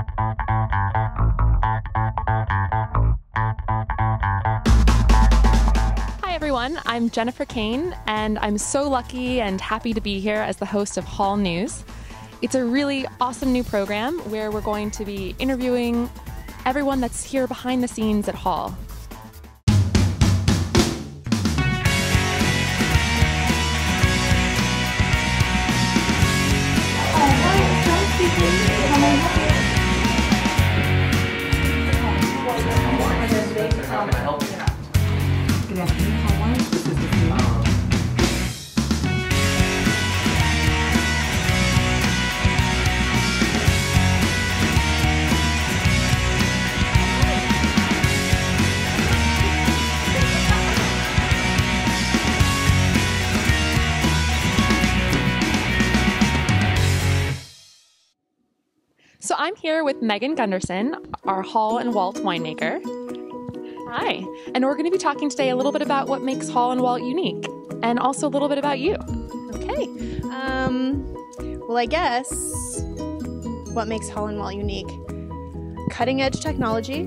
Hi everyone, I'm Jennifer Cain, and I'm so lucky and happy to be here as the host of Hall News. It's a really awesome new program where we're going to be interviewing everyone that's here behind the scenes at Hall. Good afternoon, Hall Wine. This is the team. So I'm here with Megan Gunderson, our Hall & Walt winemaker. Hi, and we're going to be talking today a little bit about what makes Hall & Walt unique, and also a little bit about you. Okay. Well, I guess what makes Hall & Walt unique? Cutting edge technology,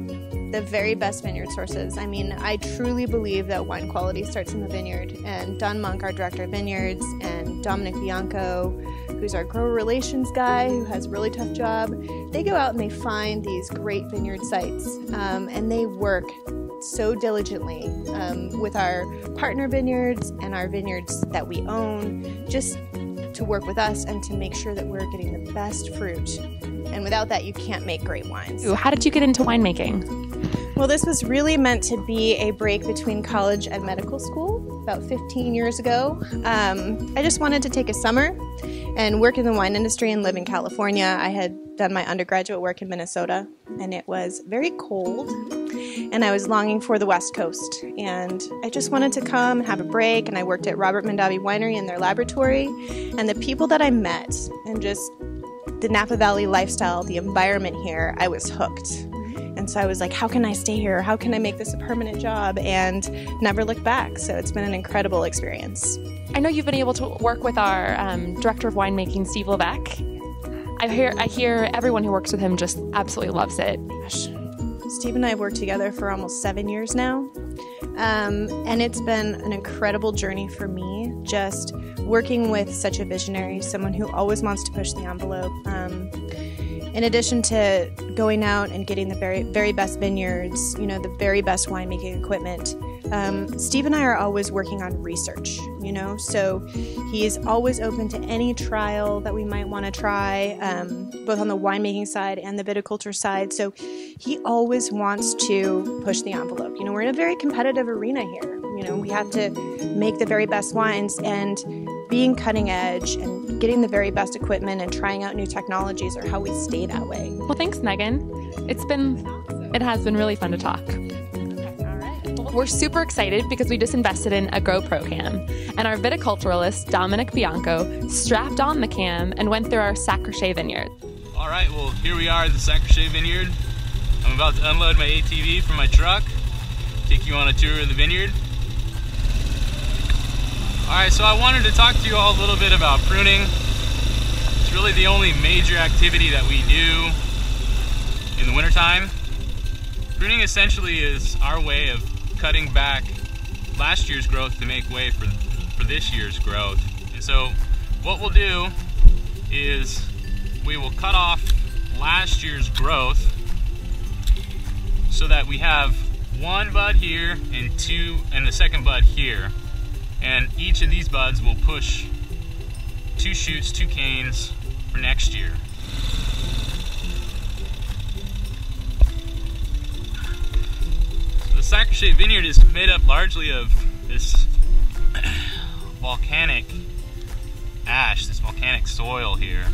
the very best vineyard sources. I mean, I truly believe that wine quality starts in the vineyard, and Don Monk, our director of vineyards, and Dominic Bianco, who's our grower relations guy who has a really tough job, they go out and they find these great vineyard sites, and they work so diligently with our partner vineyards and our vineyards that we own, just to work with us and to make sure that we're getting the best fruit. And without that, you can't make great wines. How did you get into winemaking? Well, this was really meant to be a break between college and medical school about 15 years ago. I just wanted to take a summer and work in the wine industry and live in California. I had done my undergraduate work in Minnesota, and it was very cold, and I was longing for the West Coast. And I just wanted to come and have a break, and I worked at Robert Mondavi Winery in their laboratory, and the people that I met and just the Napa Valley lifestyle, the environment here, I was hooked. And so I was like, how can I stay here? How can I make this a permanent job? And never look back. So it's been an incredible experience. I know you've been able to work with our director of winemaking, Steve Levesque. I hear everyone who works with him just absolutely loves it. Gosh. Steve and I have worked together for almost 7 years now. And it's been an incredible journey for me, just working with such a visionary, someone who always wants to push the envelope. In addition to going out and getting the very, very best vineyards, you know, the very best winemaking equipment, Steve and I are always working on research, you know, so he is always open to any trial that we might want to try, both on the winemaking side and the viticulture side. So he always wants to push the envelope. You know, we're in a very competitive arena here. You know, we have to make the very best wines, and being cutting edge and getting the very best equipment and trying out new technologies are how we stay that way. Well, thanks, Megan. It has been really fun to talk. We're super excited because we just invested in a GoPro cam, and our viticulturalist, Dominic Bianco, strapped on the cam and went through our Sacrashe vineyard. All right, well, here we are at the Sacrashe vineyard. I'm about to unload my ATV from my truck, take you on a tour of the vineyard. All right, so I wanted to talk to you all a little bit about pruning. It's really the only major activity that we do in the wintertime. Pruning essentially is our way of cutting back last year's growth to make way for this year's growth. And so what we'll do is we will cut off last year's growth so that we have one bud here and the second bud here. And each of these buds will push 2 shoots, 2 canes for next year. So the Sacrashe vineyard is made up largely of this volcanic ash, this volcanic soil here.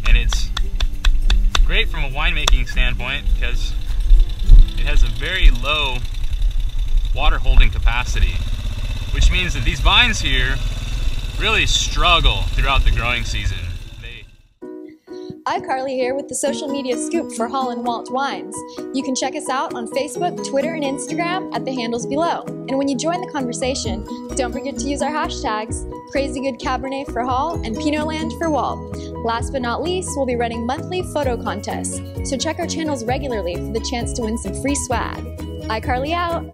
And it's great from a winemaking standpoint because it has a very low water holding capacity, which means that these vines here really struggle throughout the growing season. Hi, Carly here with the social media scoop for Hall & Walt Wines. You can check us out on Facebook, Twitter, and Instagram at the handles below. And when you join the conversation, don't forget to use our hashtags, Crazy Good Cabernet for Hall and Pinot Land for Walt. Last but not least, we'll be running monthly photo contests, so check our channels regularly for the chance to win some free swag. iCarly out!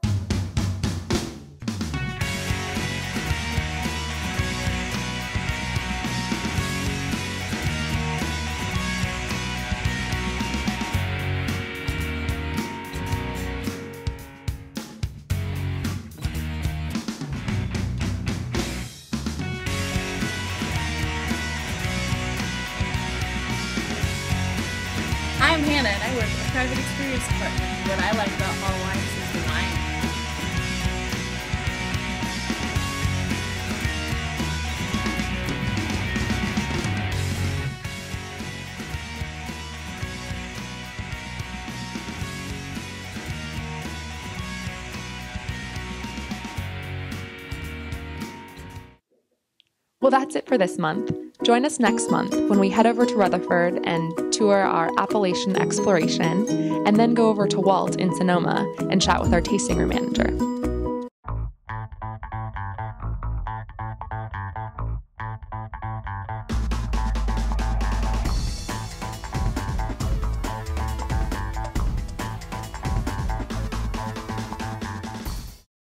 I'm Hannah and I work in the private experience department. What I like about Hall Wines is the wine. Well, that's it for this month. Join us next month when we head over to Rutherford and tour our Appalachian exploration, and then go over to Walt in Sonoma and chat with our tasting room manager.